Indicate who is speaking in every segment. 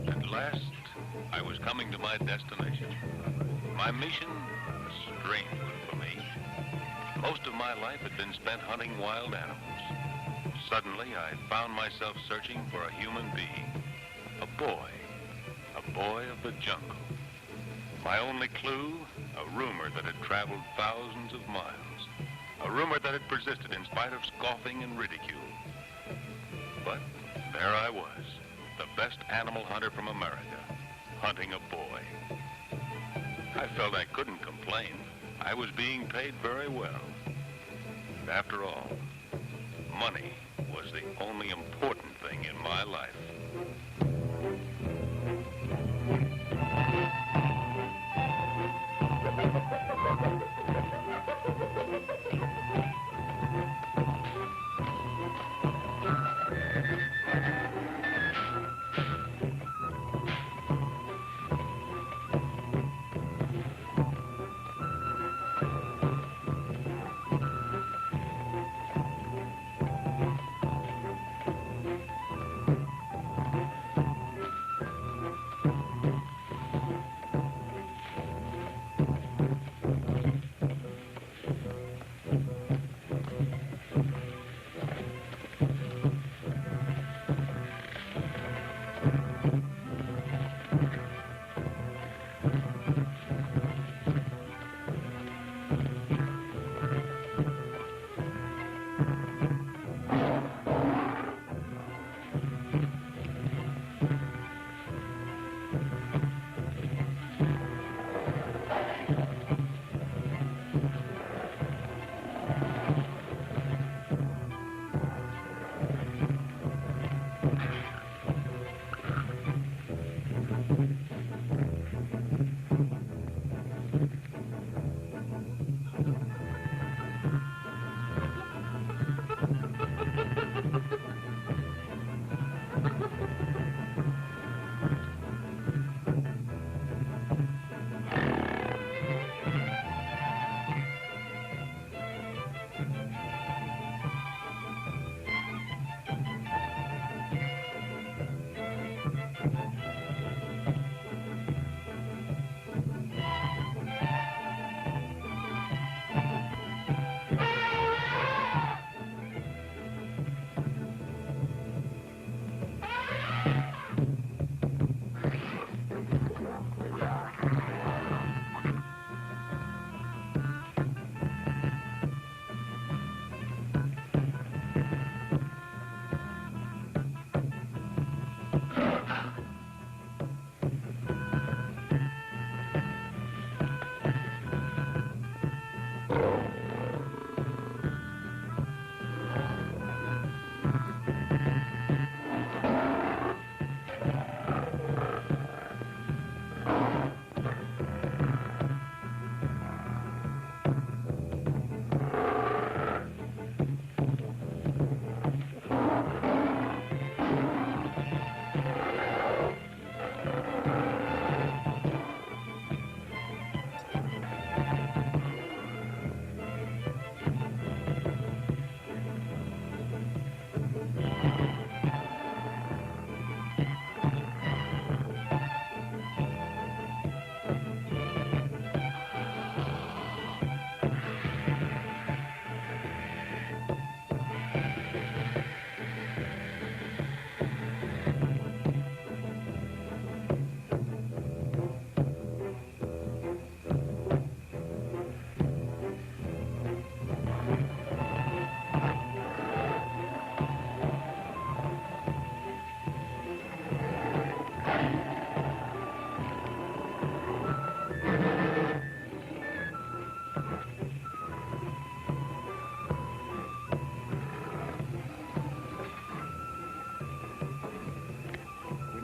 Speaker 1: At last, I was coming to my destination. My mission, a strange one for me. Most of my life had been spent hunting wild animals. Suddenly, I found myself searching for a human being. A boy of the jungle. My only clue, a rumor that had traveled thousands of miles. A rumor that had persisted in spite of scoffing and ridicule. But there I was, the best animal hunter from America, hunting a boy. I felt I couldn't complain. I was being paid very well. And after all, money was the only important thing in my life.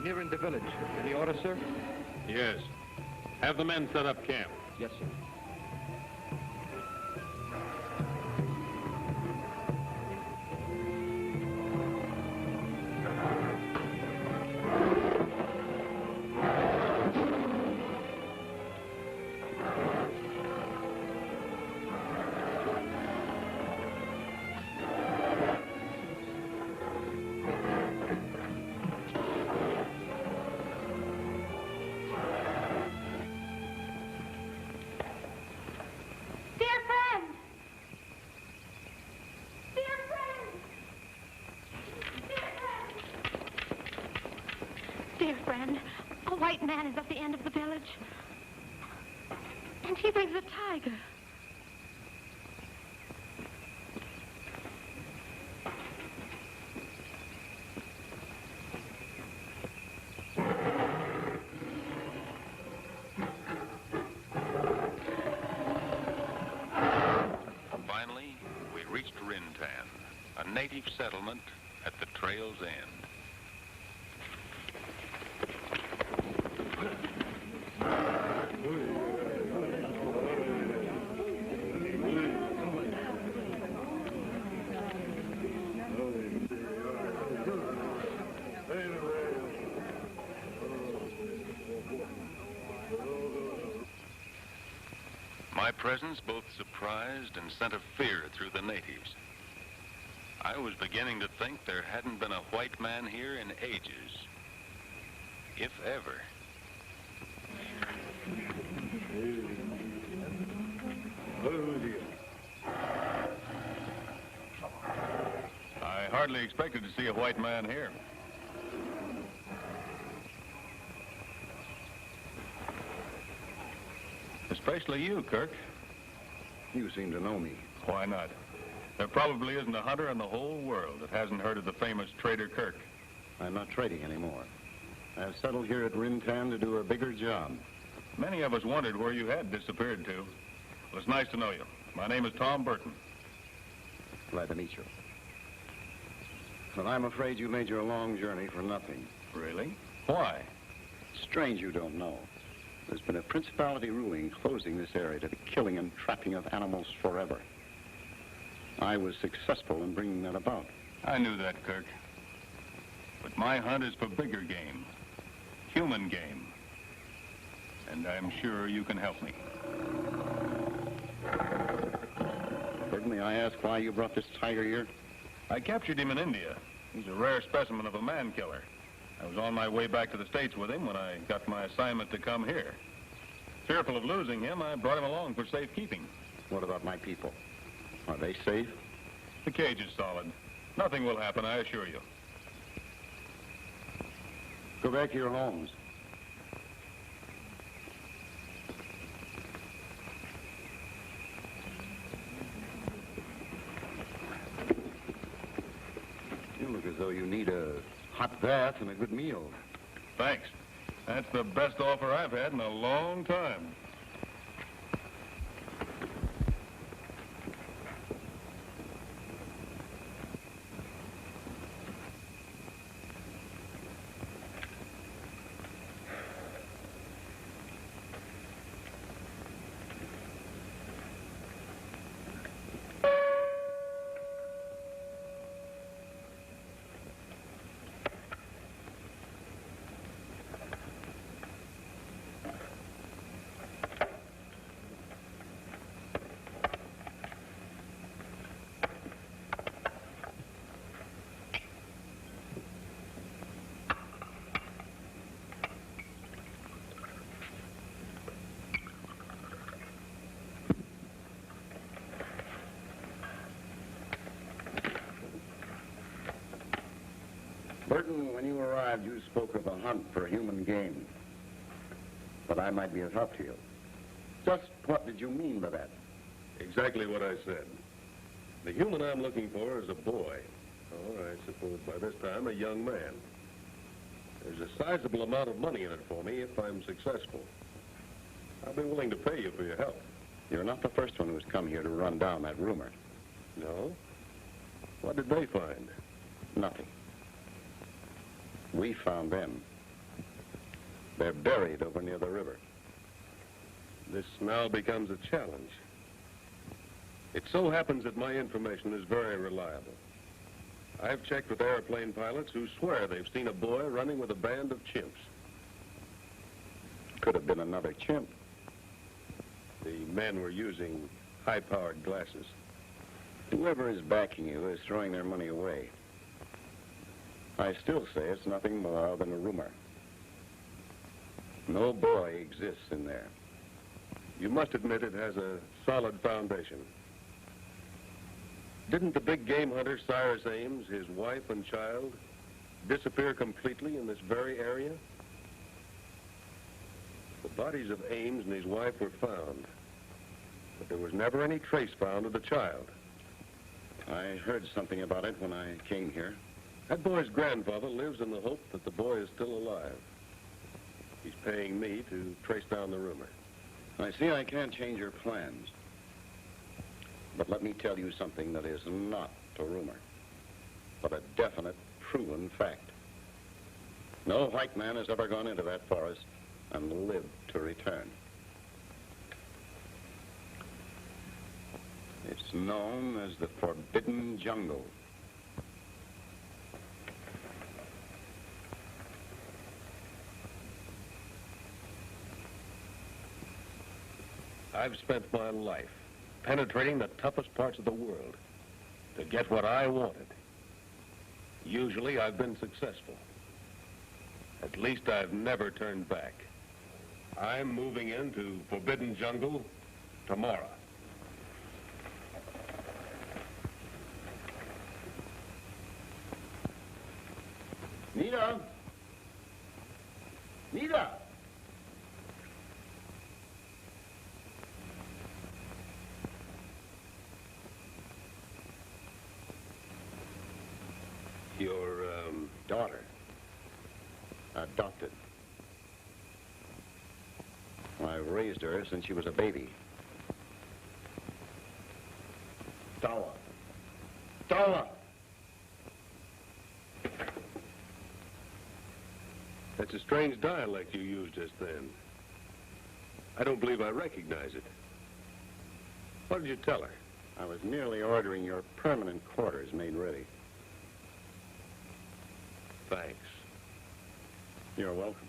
Speaker 2: Here in the village. Any order, sir?
Speaker 3: Yes. Have the men set up camp.
Speaker 2: Yes, sir. Dear friend, a white man is at the end of the village. And he brings a tiger.
Speaker 1: Finally, we reached Rintan, a native settlement at the trail's end. My presence both surprised and sent a fear through the natives. I was beginning to think there hadn't been a white man here in ages, if ever. I hardly expected to see a white man here. Especially you, Kirk.
Speaker 4: You seem to know me.
Speaker 1: Why not? There probably isn't a hunter in the whole world that hasn't heard of the famous trader Kirk.
Speaker 4: I'm not trading anymore. I've settled here at Rintan to do a bigger job.
Speaker 1: Many of us wondered where you had disappeared to. Well, it's nice to know you. My name is Tom Burton.
Speaker 4: Glad to meet you. But I'm afraid you made your long journey for nothing.
Speaker 1: Really? Why?
Speaker 4: Strange you don't know. There's been a principality ruling closing this area to the killing and trapping of animals forever. I was successful in bringing that about.
Speaker 1: I knew that, Kirk. But my hunt is for bigger game. Human game. And I'm sure you can help me.
Speaker 4: Burton, may I ask why you brought this tiger here?
Speaker 1: I captured him in India. He's a rare specimen of a man-killer. I was on my way back to the States with him when I got my assignment to come here. Fearful of losing him, I brought him along for safekeeping.
Speaker 4: What about my people? Are they safe?
Speaker 1: The cage is solid. Nothing will happen, I assure you.
Speaker 4: Go back to your homes. You look as though you need a hot bath and a good meal.
Speaker 1: Thanks. That's the best offer I've had in a long time.
Speaker 4: Burton, when you arrived, you spoke of a hunt for human game. But I might be of help to you. Just what did you mean by that?
Speaker 3: Exactly what I said. The human I'm looking for is a boy. Or I suppose by this time a young man. There's a sizable amount of money in it for me if I'm successful. I'll be willing to pay you for your help.
Speaker 4: You're not the first one who's come here to run down that rumor.
Speaker 3: No? What did they find?
Speaker 4: Nothing. We found them. They're buried over near the river.
Speaker 3: This now becomes a challenge. It so happens that my information is very reliable. I've checked with airplane pilots who swear they've seen a boy running with a band of chimps.
Speaker 4: Could have been another chimp.
Speaker 3: The men were using high-powered glasses.
Speaker 4: Whoever is backing you is throwing their money away. I still say it's nothing more than a rumor. No boy exists in there.
Speaker 3: You must admit it has a solid foundation. Didn't the big game hunter Cyrus Ames, his wife and child, disappear completely in this very area? The bodies of Ames and his wife were found, but there was never any trace found of the child.
Speaker 4: I heard something about it when I came here.
Speaker 3: That boy's grandfather lives in the hope that the boy is still alive. He's paying me to trace down the rumor.
Speaker 4: I see I can't change your plans. But let me tell you something that is not a rumor, but a definite, proven fact. No white man has ever gone into that forest and lived to return. It's known as the Forbidden Jungle.
Speaker 3: I've spent my life penetrating the toughest parts of the world to get what I wanted. Usually I've been successful. At least I've never turned back. I'm moving into Forbidden Jungle tomorrow.
Speaker 4: Nita! Nita!
Speaker 3: Your,
Speaker 4: Daughter. Adopted. I've raised her since she was a baby. Dawa. Dawa!
Speaker 3: That's a strange dialect you used just then. I don't believe I recognize it. What did you tell her?
Speaker 4: I was merely ordering your permanent quarters made ready.
Speaker 3: Thanks.
Speaker 4: You're welcome.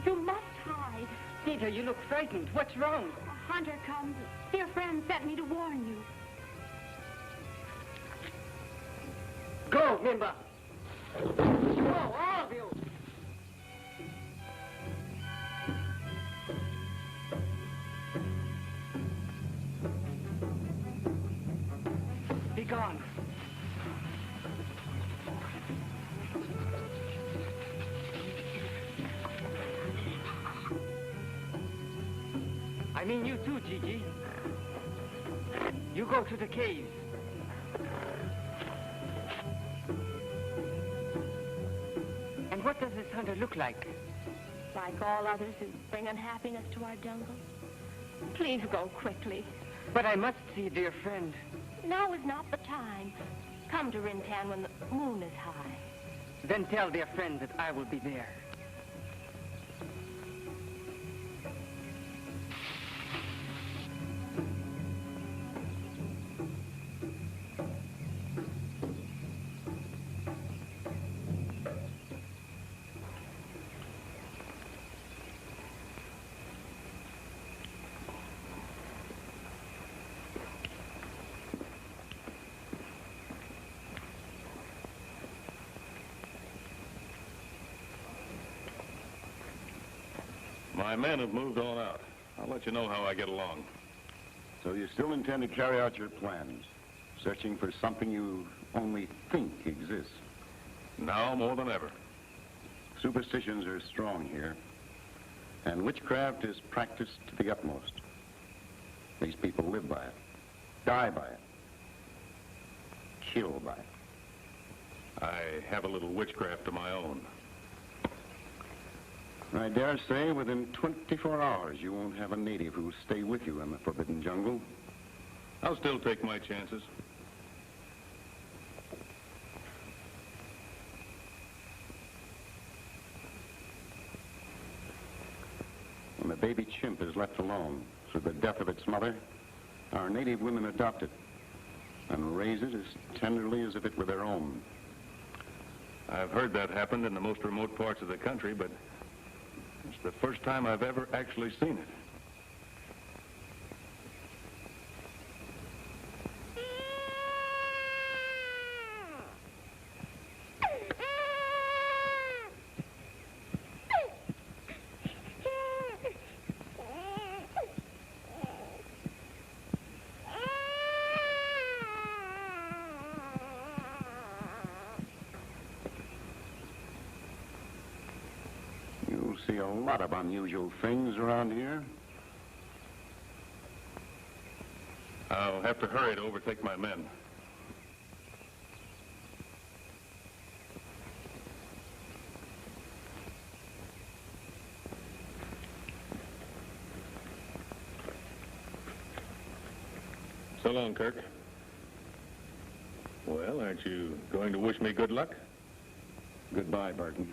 Speaker 2: You must hide.
Speaker 5: Nita, you look frightened. What's wrong?
Speaker 2: A hunter comes. Dear friend sent me to warn you.
Speaker 5: Go, Mimba. Go, all of you. Be gone. I mean you too, Gigi. You go to the caves. And what does this hunter look like?
Speaker 2: Like all others who bring unhappiness to our jungle. Please go quickly.
Speaker 5: But I must see dear friend.
Speaker 2: Now is not the time. Come to Rintan when the moon is high.
Speaker 5: Then tell dear friend that I will be there.
Speaker 3: My men have moved on out. I'll let you know how I get along.
Speaker 4: So you still intend to carry out your plans, searching for something you only think exists?
Speaker 3: Now more than ever.
Speaker 4: Superstitions are strong here, and witchcraft is practiced to the utmost. These people live by it, die by it, kill by it.
Speaker 3: I have a little witchcraft of my own.
Speaker 4: I dare say within 24 hours you won't have a native who'll stay with you in the forbidden jungle.
Speaker 3: I'll still take my chances.
Speaker 4: When the baby chimp is left alone through the death of its mother, our native women adopt it and raise it as tenderly as if it were their own.
Speaker 3: I've heard that happened in the most remote parts of the country, but it's the first time I've ever actually seen it.
Speaker 4: You'll see a lot of unusual things around here.
Speaker 3: I'll have to hurry to overtake my men. So long, Kirk. Well, aren't you going to wish me good luck?
Speaker 4: Goodbye, Burton.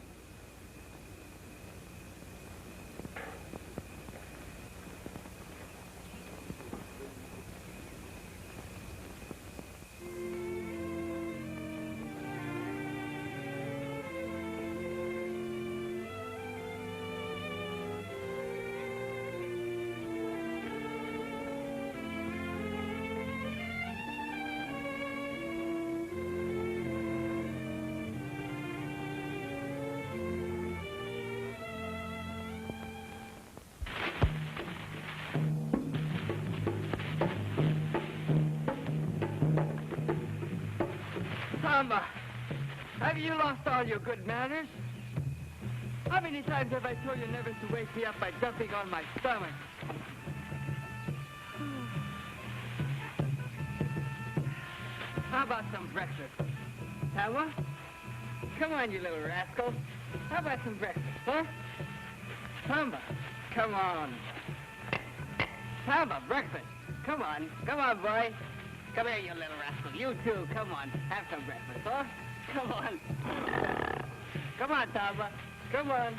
Speaker 5: Samba, have you lost all your good manners? How many times have I told you never to wake me up by jumping on my stomach? How about some breakfast? Samba? Come on, you little rascal. How about some breakfast, huh? Samba, come on. Samba, breakfast. Come on, boy. Come here, you little rascal. You too, come on. Have some breakfast, huh? Come on. Come on, Samba. Come on.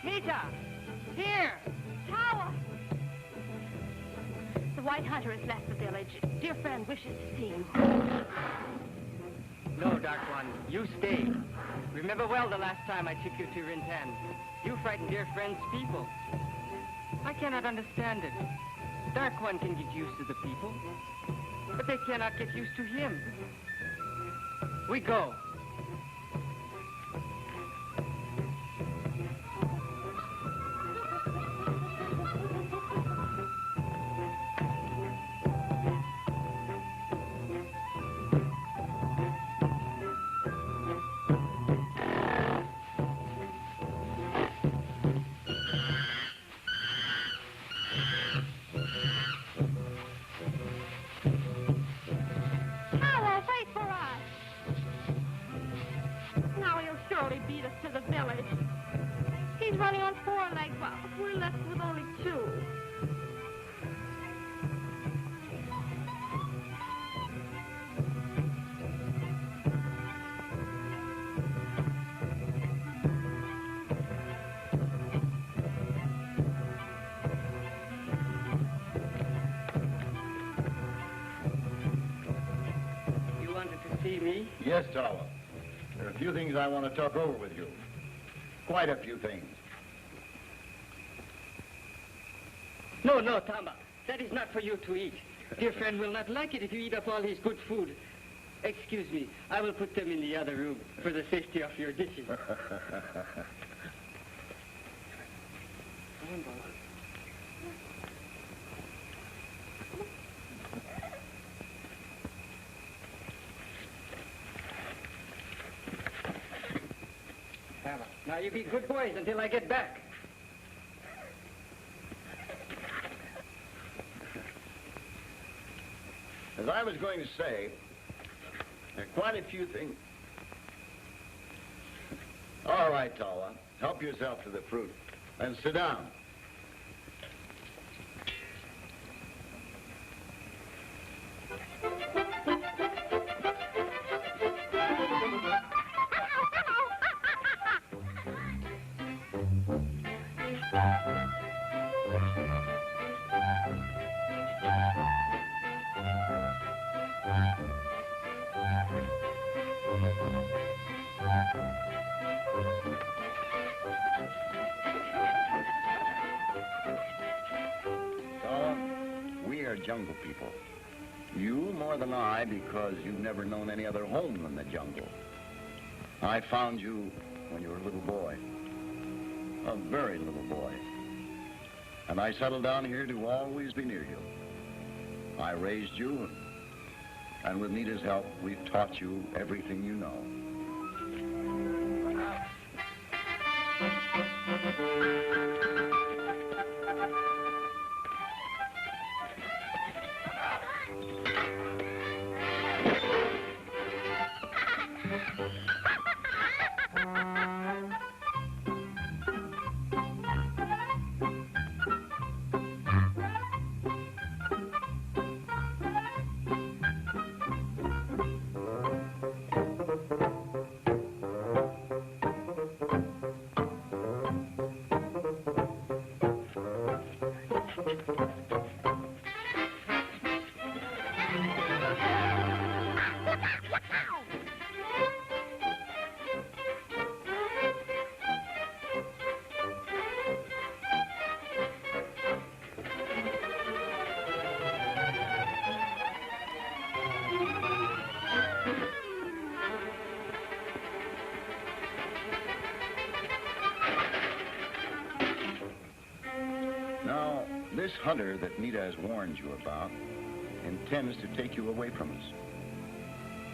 Speaker 5: Nita! Here!
Speaker 2: Tawa! The white hunter has left the village. Dear friend wishes to see you.
Speaker 5: No, Dark One, you stay. Remember well the last time I took you to Rintan. You frightened dear friend's people. I cannot understand it. Dark One can get used to the people, but they cannot get used to him. We go. see me?
Speaker 4: Yes, Tala. There are a few things I want to talk over with you. Quite a few things.
Speaker 5: No, no, Tama. That is not for you to eat. Dear friend will not like it if you eat up all his good food. Excuse me. I will put them in the other room for the safety of your dishes. Now you be good boys until I get back.
Speaker 4: As I was going to say, there are quite a few things. All right, Tala. Help yourself to the fruit. And sit down. Jungle people. You more than I, because you've never known any other home than the jungle. I found you when you were a little boy. A very little boy. And I settled down here to always be near you. I raised you, and with Nita's help, we've taught you everything you know. This hunter that Nita has warned you about intends to take you away from us,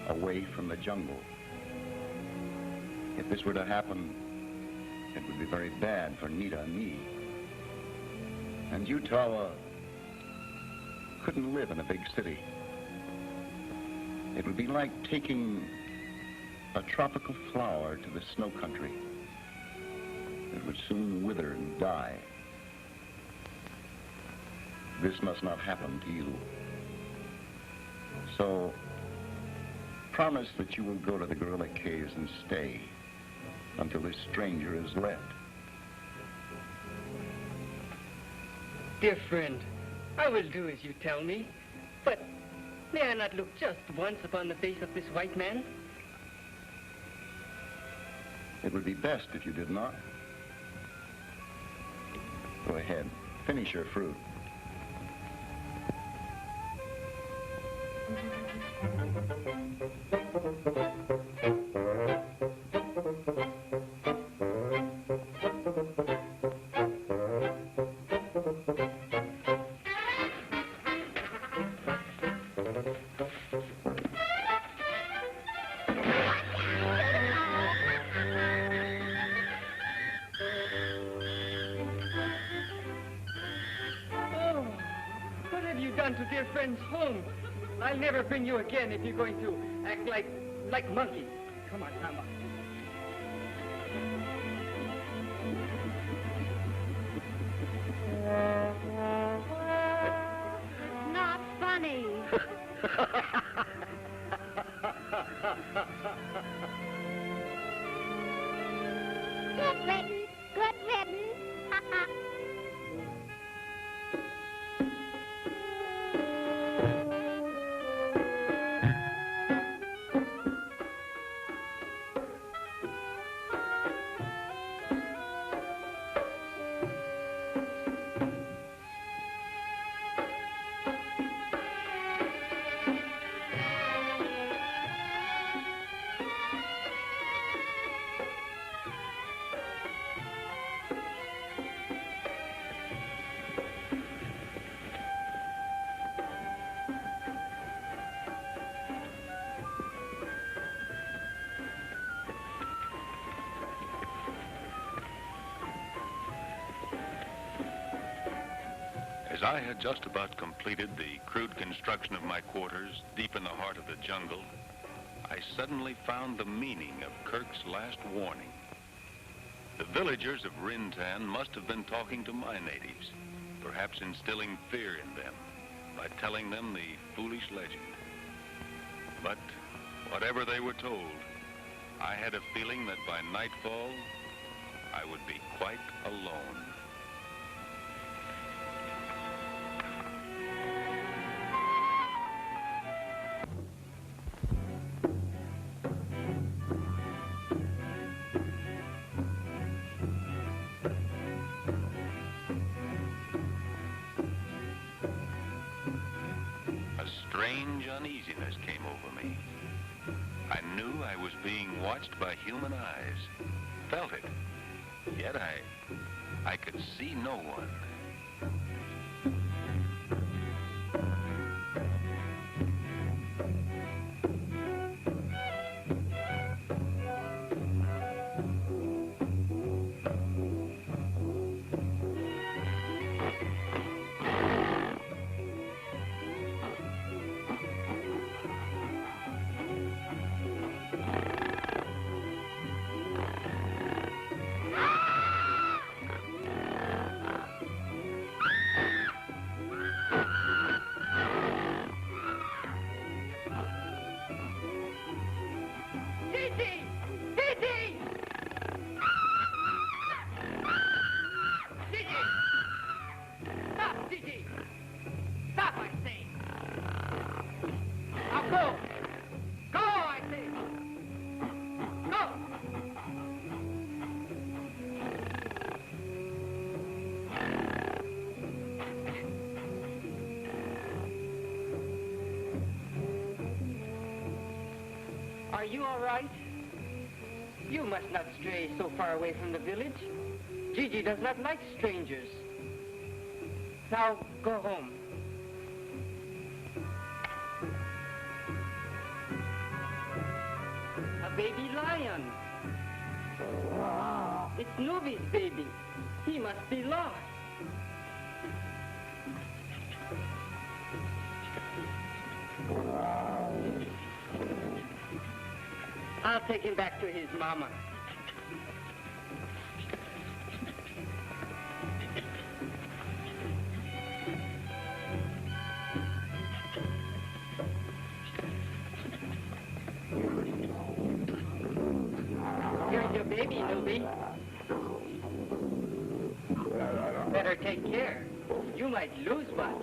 Speaker 4: away from the jungle. If this were to happen, it would be very bad for Nita and me. And you, Tala, couldn't live in a big city. It would be like taking a tropical flower to the snow country. It would soon wither and die. This must not happen to you. So, promise that you will go to the gorilla caves and stay until this stranger is left.
Speaker 5: Dear friend, I will do as you tell me, but may I not look just once upon the face of this white man?
Speaker 4: It would be best if you did not. Go ahead, finish your fruit.
Speaker 5: To dear friend's home. I'll never bring you again if you're going to act like monkey. Come on, Tama.
Speaker 2: Not funny. Good riddance. Good riddance.
Speaker 1: As I had just about completed the crude construction of my quarters deep in the heart of the jungle, I suddenly found the meaning of Kirk's last warning. The villagers of Rintan must have been talking to my natives, perhaps instilling fear in them by telling them the foolish legend. But whatever they were told, I had a feeling that by nightfall, I would be quite alone. Strange uneasiness came over me. I knew I was being watched by human eyes, felt it, yet I could see no one.
Speaker 5: Are you all right? You must not stray so far away from the village. Gigi does not like strangers. Now, go home. A baby lion. It's Nubi's baby. He must be lost. I'll take him back to his mama. Here's your baby, Nubi. Better take care. You might lose one.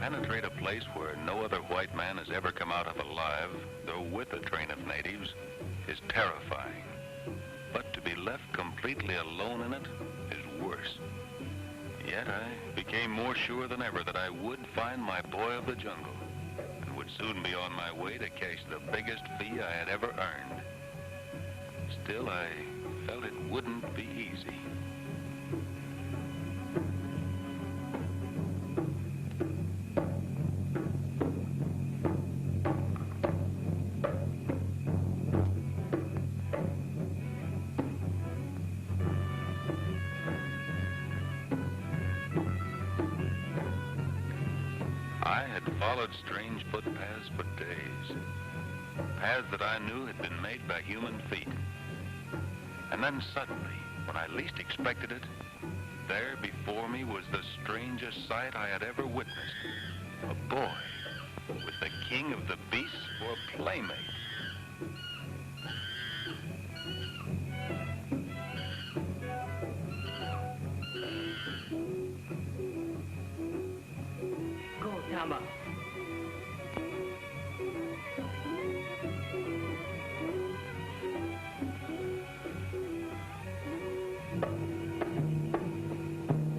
Speaker 1: Penetrate a place where no other white man has ever come out of alive, though with a train of natives, is terrifying. But to be left completely alone in it is worse. Yet I became more sure than ever that I would find my boy of the jungle and would soon be on my way to cash the biggest fee I had ever earned. Still, I felt it wouldn't be easy. I had followed strange footpaths for days, paths that I knew had been made by human feet. And then suddenly, when I least expected it, there before me was the strangest sight I had ever witnessed. A boy with the king of the beasts for a playmate.
Speaker 5: Go, Tama.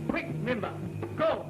Speaker 5: Quick, Mimba, go!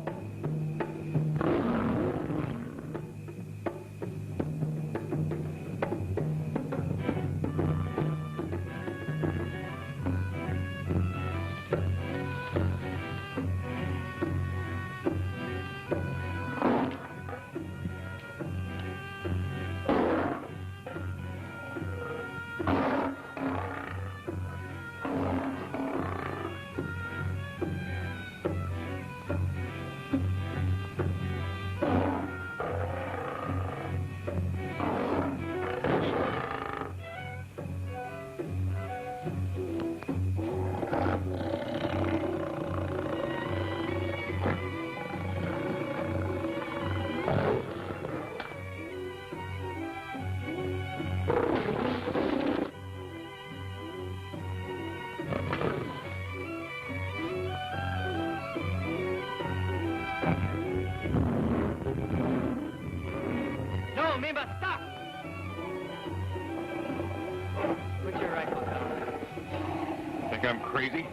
Speaker 3: you crazy?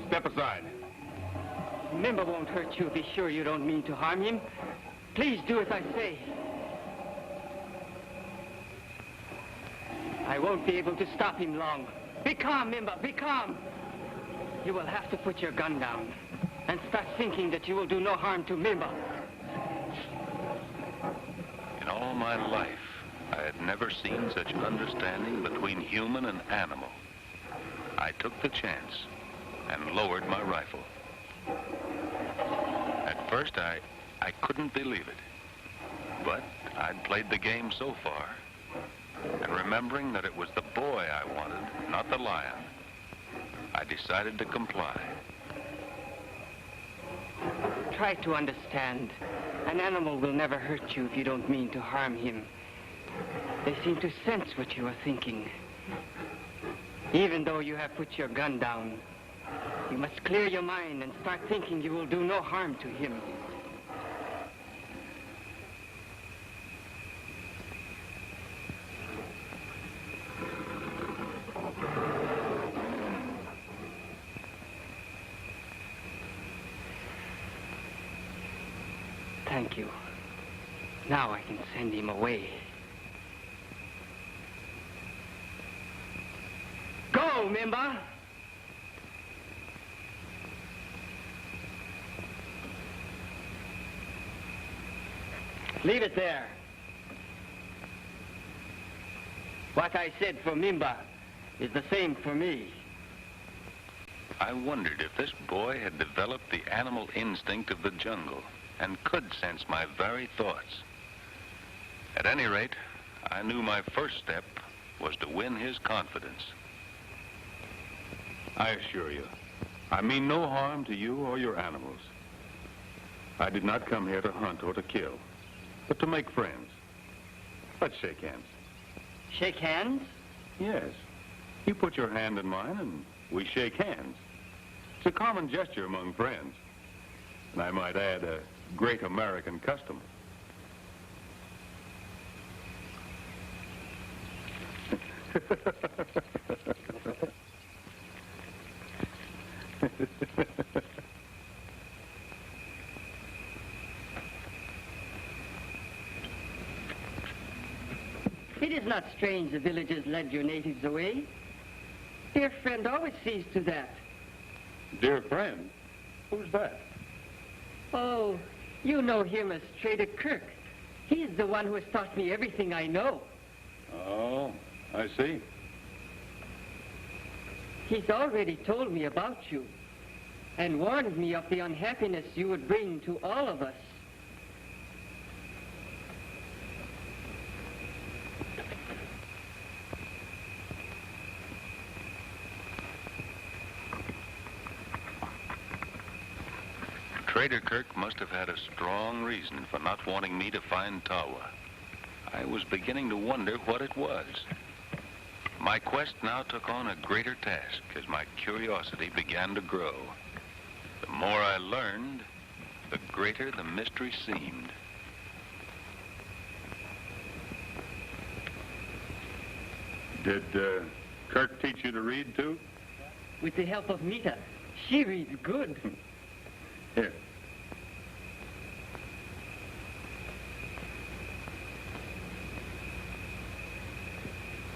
Speaker 3: Step aside.
Speaker 5: Mimba won't hurt you. Be sure you don't mean to harm him. Please do as I say. I won't be able to stop him long. Be calm, Mimba, be calm. You will have to put your gun down and start thinking that you will do no harm to Mimba.
Speaker 1: In all my life, I had never seen such understanding between human and animal. I took the chance and lowered my rifle. At first, I couldn't believe it. But I'd played the game so far. And remembering that it was the boy I wanted, not the lion, I decided to comply.
Speaker 5: Try to understand. An animal will never hurt you if you don't mean to harm him. They seem to sense what you are thinking. Even though you have put your gun down, you must clear your mind and start thinking you will do no harm to him. Thank you. Now I can send him away. Go, Mimba! Leave it there. What I said for Mimba is the same for me.
Speaker 1: I wondered if this boy had developed the animal instinct of the jungle and could sense my very thoughts. At any rate, I knew my first step was to win his confidence.
Speaker 3: I assure you, I mean no harm to you or your animals. I did not come here to hunt or to kill, but to make friends. Let's shake hands.
Speaker 5: Shake hands?
Speaker 3: Yes. You put your hand in mine and we shake hands. It's a common gesture among friends. And I might add, a great American custom.
Speaker 5: It is not strange the villagers led your natives away. Dear friend always sees to that.
Speaker 3: Dear friend? Who's that?
Speaker 5: Oh, you know him as Trader Kirk. He's the one who has taught me everything I know.
Speaker 3: Oh, I see.
Speaker 5: He's already told me about you and warned me of the unhappiness you would bring to all of us.
Speaker 1: Trader Kirk must have had a strong reason for not wanting me to find Tawa. I was beginning to wonder what it was. My quest now took on a greater task as my curiosity began to grow. The more I learned, the greater the mystery seemed.
Speaker 3: Did Kirk teach you to read, too?
Speaker 5: With the help of Mita, she reads good.
Speaker 3: Here.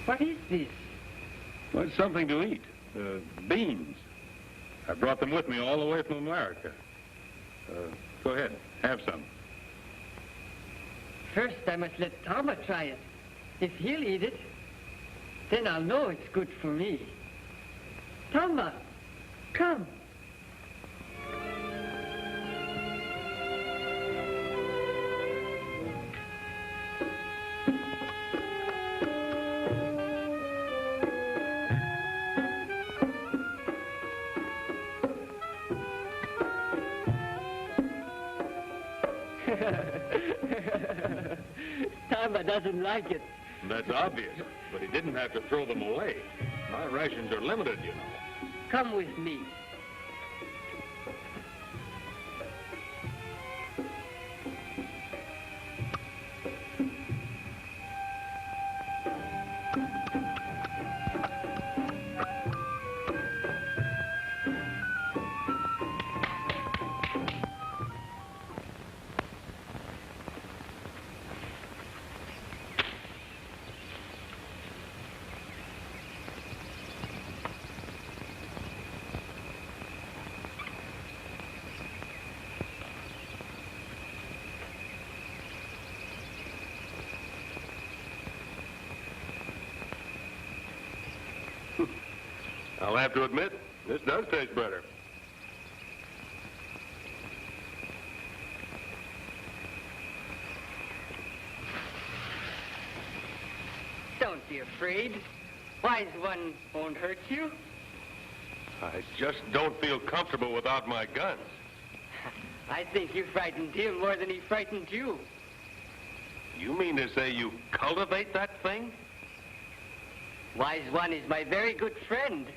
Speaker 5: What is this?
Speaker 3: Well, it's something to eat. Beans. I brought them with me all the way from America. Go ahead, have some.
Speaker 5: First, I must let Tama try it. If he'll eat it, then I'll know it's good for me. Tama, come. Tama doesn't like it.
Speaker 3: That's obvious, but he didn't have to throw them away. My rations are limited, you know.
Speaker 5: Come with me.
Speaker 3: I'll have to admit, this does taste better.
Speaker 5: Don't be afraid. Wise one won't hurt you.
Speaker 3: I just don't feel comfortable without my guns.
Speaker 5: I think you frightened him more than he frightened you.
Speaker 3: You mean to say you cultivate that thing?
Speaker 5: Wise one is my very good friend.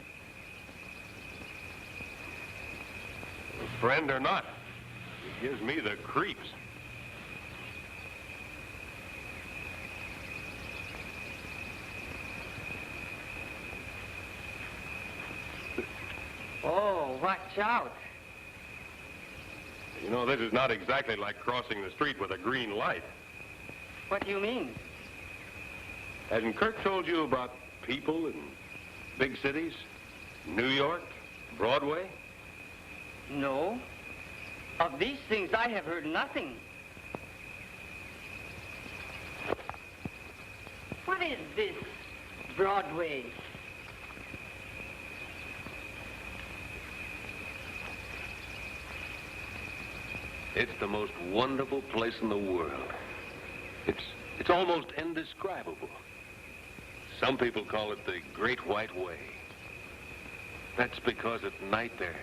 Speaker 3: Friend or not, he gives me the creeps.
Speaker 5: Oh, watch out.
Speaker 3: You know, this is not exactly like crossing the street with a green light.
Speaker 5: What do you mean?
Speaker 3: Hasn't Kirk told you about people in big cities? New York, Broadway?
Speaker 5: No. Of these things I have heard nothing. What is this Broadway?
Speaker 3: It's the most wonderful place in the world. It's almost indescribable. Some people call it the Great White Way. That's because at night there's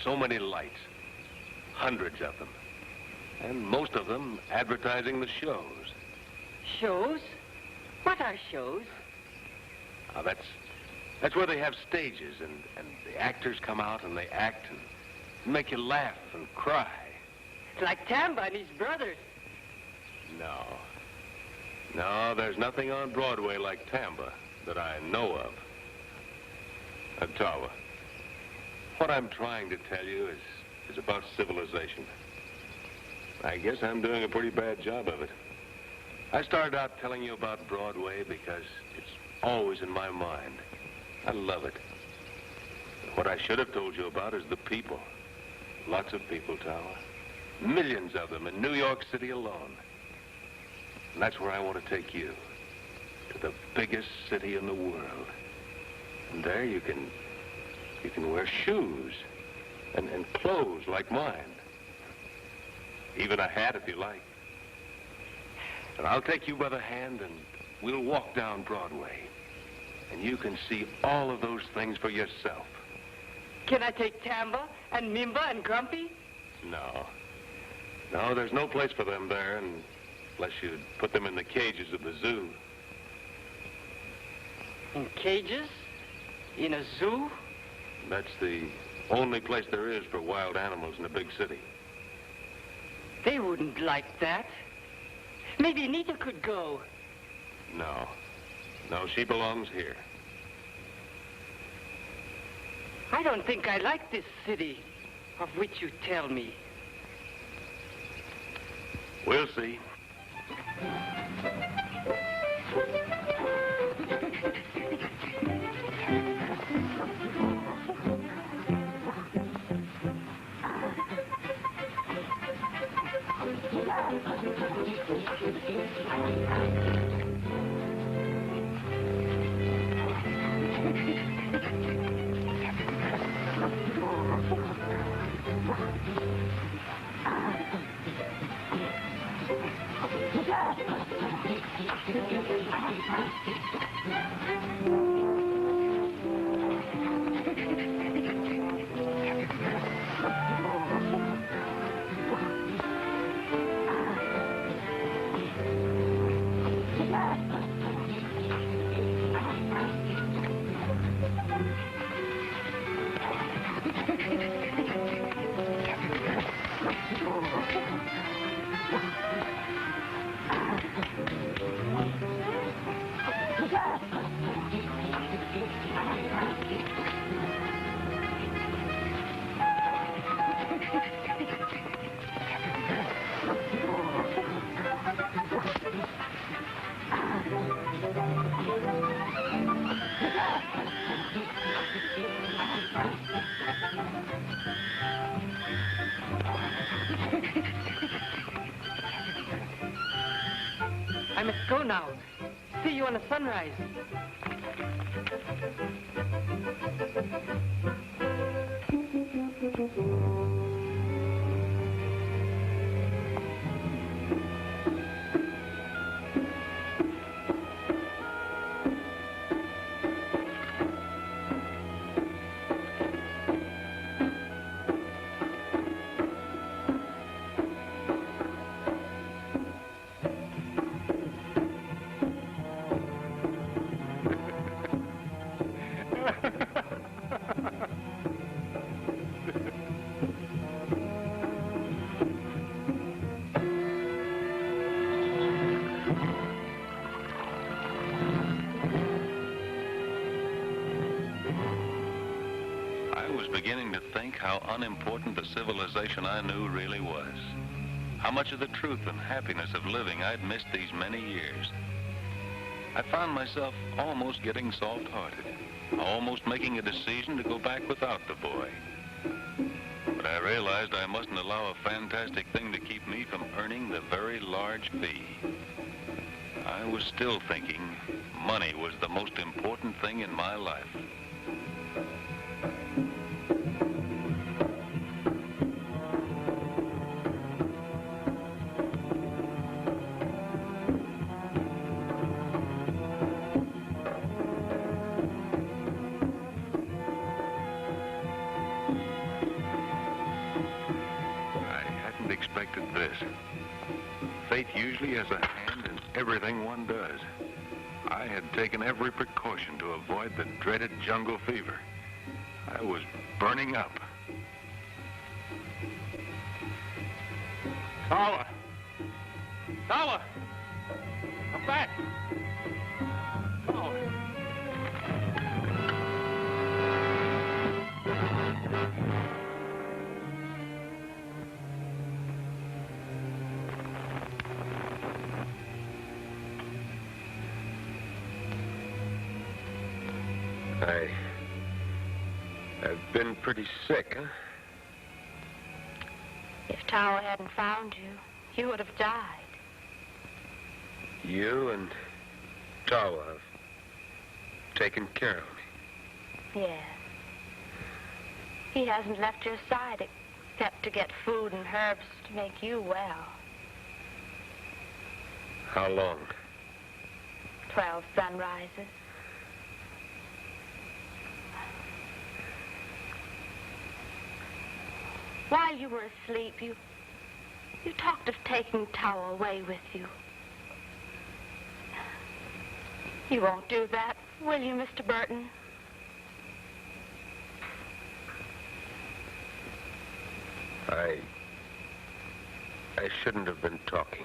Speaker 3: so many lights, hundreds of them, and most of them advertising the shows.
Speaker 5: Shows? What are shows?
Speaker 3: Now, that's where they have stages, and the actors come out and they act and make you laugh and cry.
Speaker 5: It's like Tamba and his brothers.
Speaker 3: No, there's nothing on Broadway like Tamba that I know of. Tawa, what I'm trying to tell you is about civilization. I guess I'm doing a pretty bad job of it. I started out telling you about Broadway because it's always in my mind. I love it. What I should have told you about is the people. Lots of people, Tawa. Millions of them in New York City alone. And that's where I want to take you. To the biggest city in the world. And there you can wear shoes and clothes like mine. Even a hat if you like. And I'll take you by the hand and we'll walk down Broadway. And you can see all of those things for yourself.
Speaker 5: Can I take Tamba and Mimba and Grumpy?
Speaker 3: No, there's no place for them there unless you put them in the cages of the zoo.
Speaker 5: In cages? In a zoo?
Speaker 3: That's the only place there is for wild animals in a big city.
Speaker 5: They wouldn't like that. Maybe Anita could go.
Speaker 3: No, she belongs here.
Speaker 5: I don't think I like this city of which you tell me.
Speaker 3: We'll see.
Speaker 5: I must go now. See you on the sunrise.
Speaker 1: I was beginning to think how unimportant the civilization I knew really was. How much of the truth and happiness of living I'd missed these many years. I found myself almost getting soft-hearted, almost making a decision to go back without the boy. But I realized I mustn't allow a fantastic thing to keep me from earning the very large fee. I was still thinking money was the most important thing in my life. Expected this. Fate usually has a hand in everything one does. I had taken every precaution to avoid the dreaded jungle fever. I was burning up.
Speaker 5: Tower! Tower! Come back! Tower!
Speaker 3: I've been pretty sick, huh?
Speaker 2: If Tower hadn't found you, you would have died.
Speaker 3: You and Tawa have taken care of me.
Speaker 2: Yes. He hasn't left your side except to get food and herbs to make you well.
Speaker 3: How long?
Speaker 2: 12 sunrises. While you were asleep, you talked of taking Tower away with you. You won't do that, will you, Mr. Burton?
Speaker 3: I shouldn't have been talking.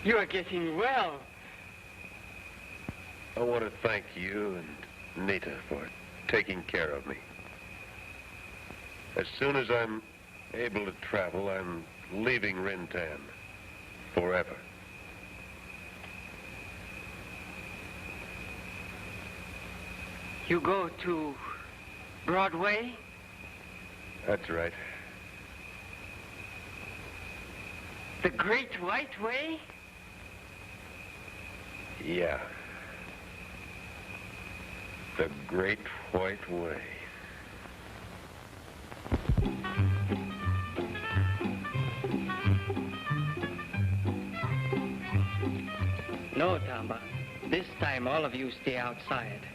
Speaker 5: You are getting well.
Speaker 3: I want to thank you and Nita for taking care of me. As soon as I'm able to travel, I'm leaving Rintan forever.
Speaker 5: You go to Broadway?
Speaker 3: That's right.
Speaker 5: The Great White Way?
Speaker 3: Yeah. The Great White Way.
Speaker 5: No, Tamba. This time all of you stay outside.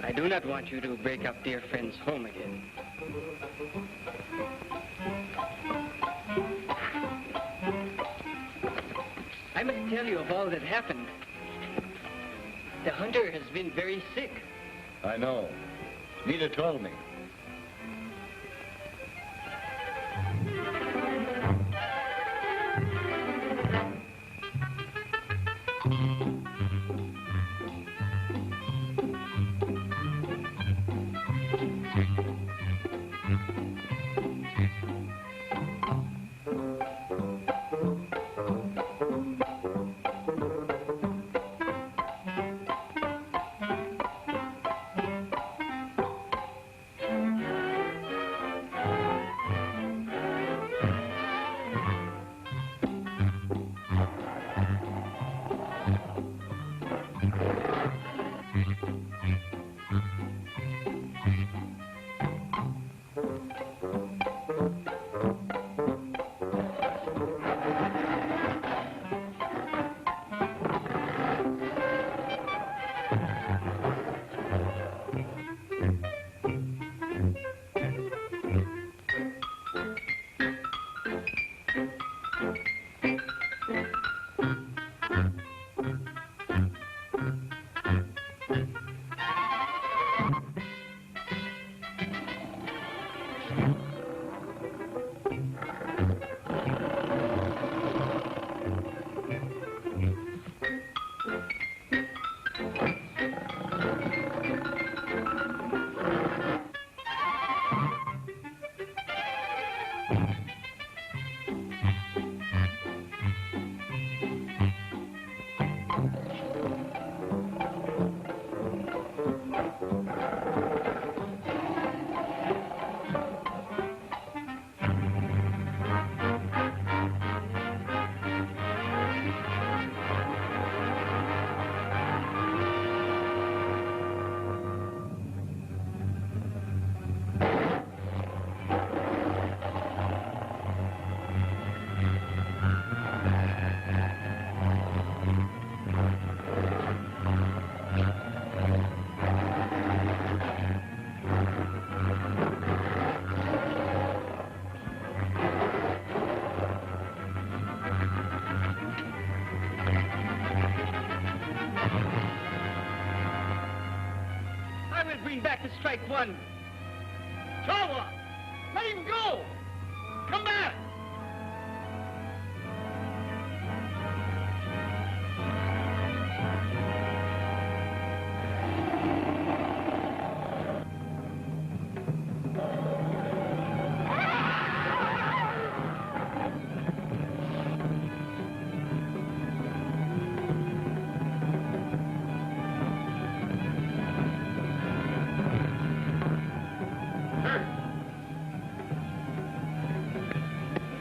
Speaker 5: I do not want you to break up dear friend's home again. I must tell you of all that happened. The hunter has been very sick.
Speaker 4: I know. Nita told me.
Speaker 5: strike one. Chawa! Let him go! Come back!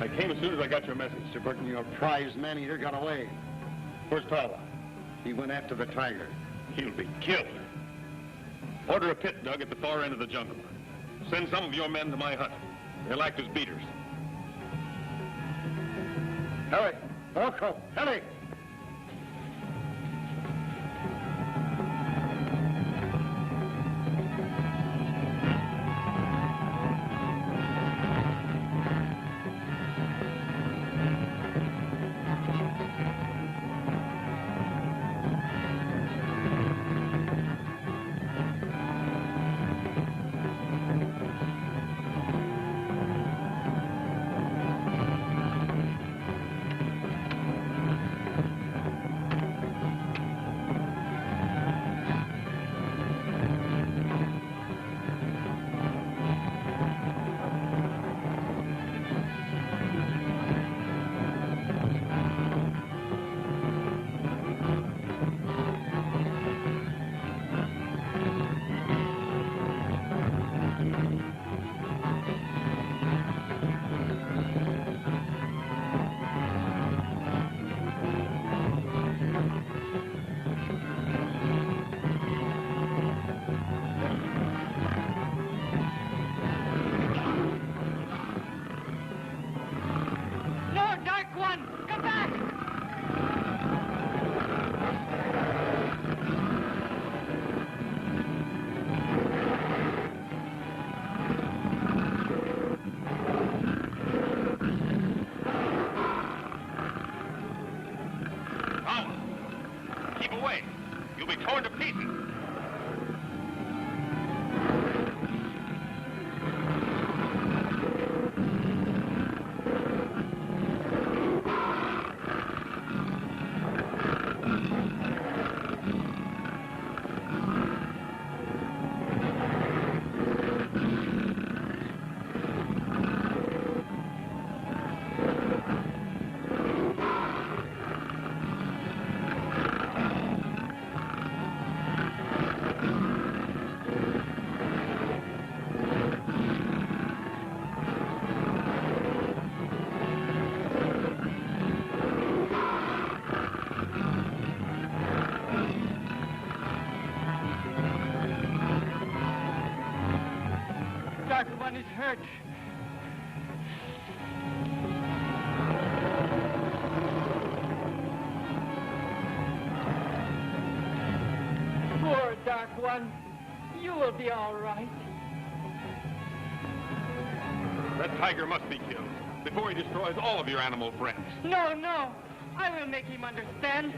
Speaker 3: I came as soon as I got your message.
Speaker 4: Mr. Burton, your prize man-eater got away.
Speaker 3: Where's Tyler?
Speaker 4: He went after the tiger.
Speaker 3: He'll be killed. Order a pit dug at the far end of the jungle. Send some of your men to my hut. They'll act as beaters.
Speaker 4: Hurry! Orko! Hurry!
Speaker 5: Is hurt. Poor Dark One. You will be all right.
Speaker 3: That tiger must be killed before he destroys all of your animal friends.
Speaker 5: No, no. I will make him understand.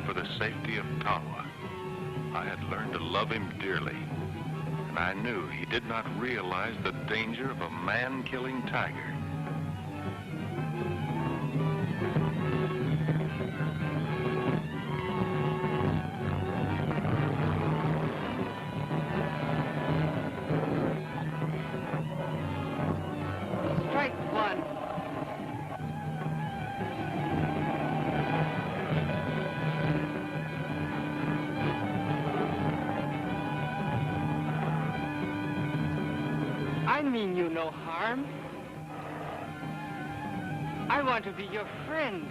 Speaker 1: for the safety of Tawa. I had learned to love him dearly, and I knew he did not realize the danger of a man-killing tiger.
Speaker 5: Strike one. I mean you no harm. I want to be your friend.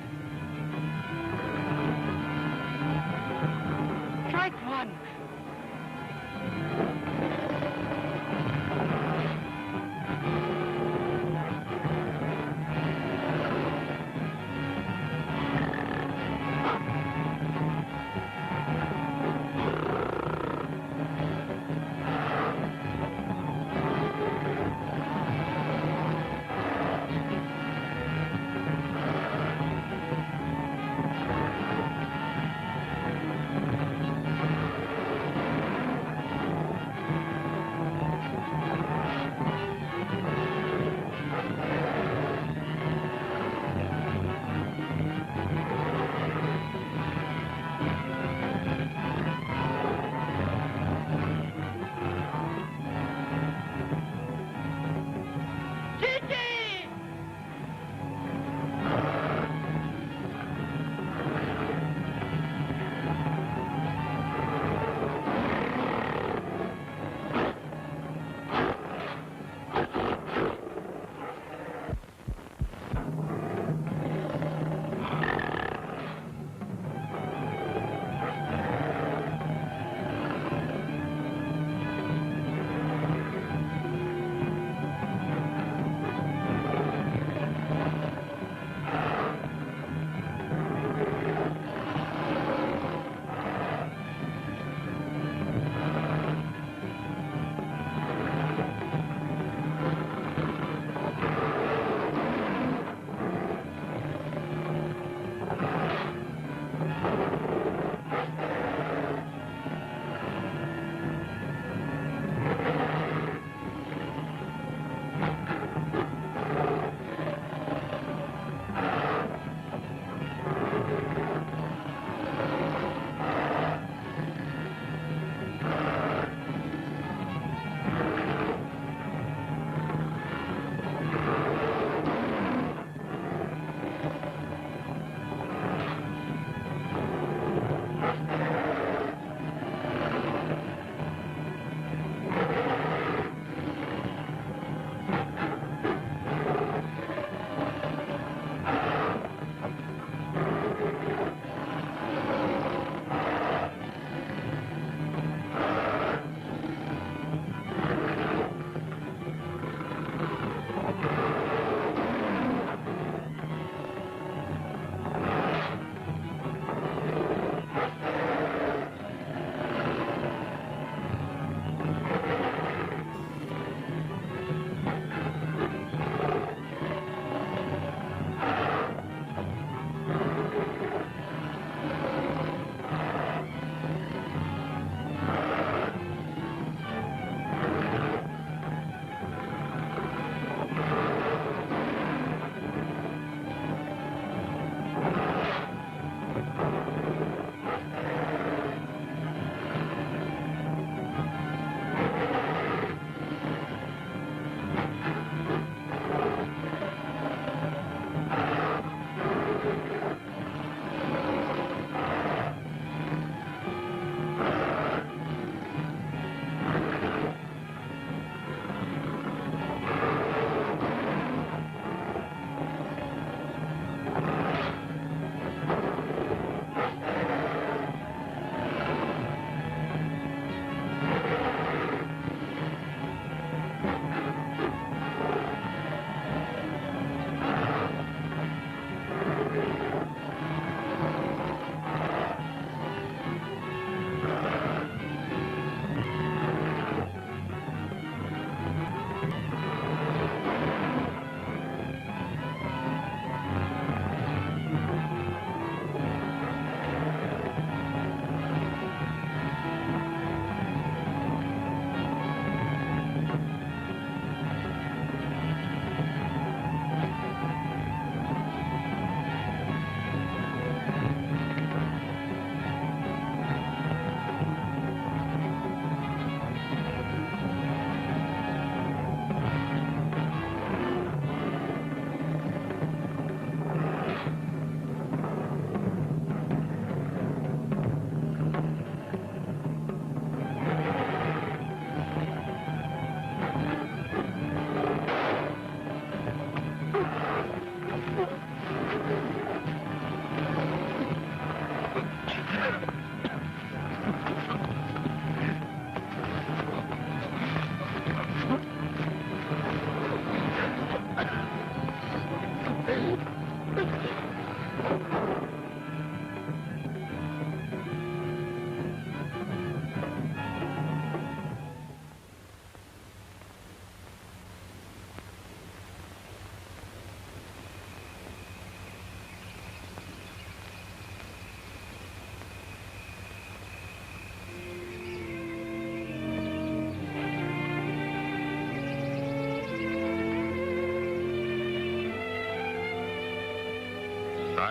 Speaker 5: Strike one.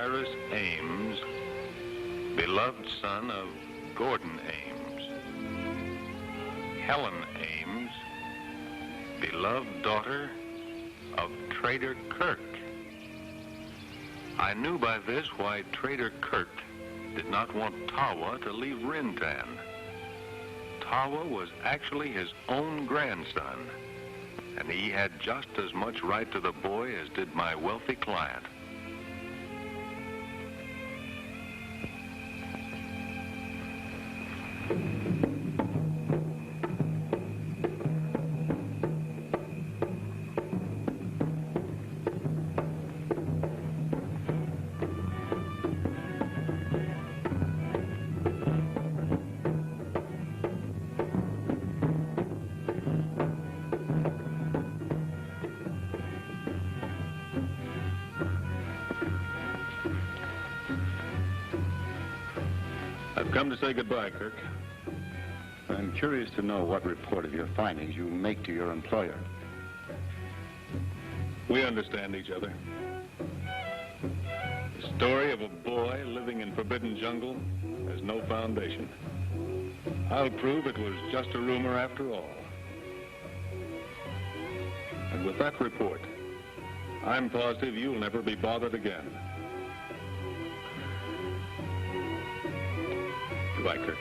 Speaker 1: Cyrus Ames, beloved son of Gordon Ames. Helen Ames, beloved daughter of Trader Kirk. I knew by this why Trader Kirk did not want Tawa to leave Rintan. Tawa was actually his own grandson, and he had just as much right to the boy as did my wealthy client.
Speaker 3: I've come to say goodbye, Kirk.
Speaker 4: I'm curious to know what report of your findings you make to your employer.
Speaker 3: We understand each other. The story of a boy living in forbidden jungle has no foundation. I'll prove it was just a rumor after all. And with that report, I'm positive you'll never be bothered again. Goodbye, Kirk.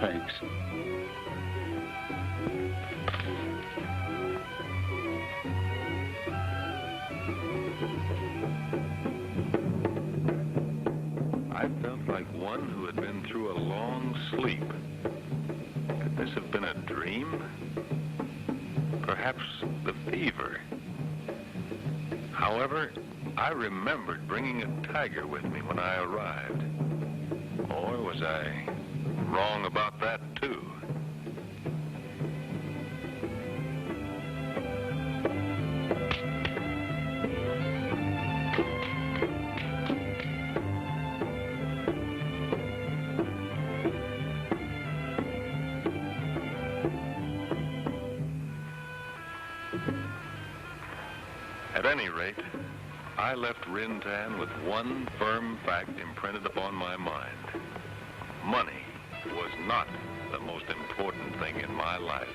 Speaker 4: Thanks.
Speaker 1: I felt like one who had been through a long sleep. Could this have been a dream? Perhaps the fever. However, I remembered bringing a tiger with me when I arrived. Or was I wrong about that, too? At any rate, I left Rintan with one firm fact imprinted upon my mind. Money was not the most important thing in my life.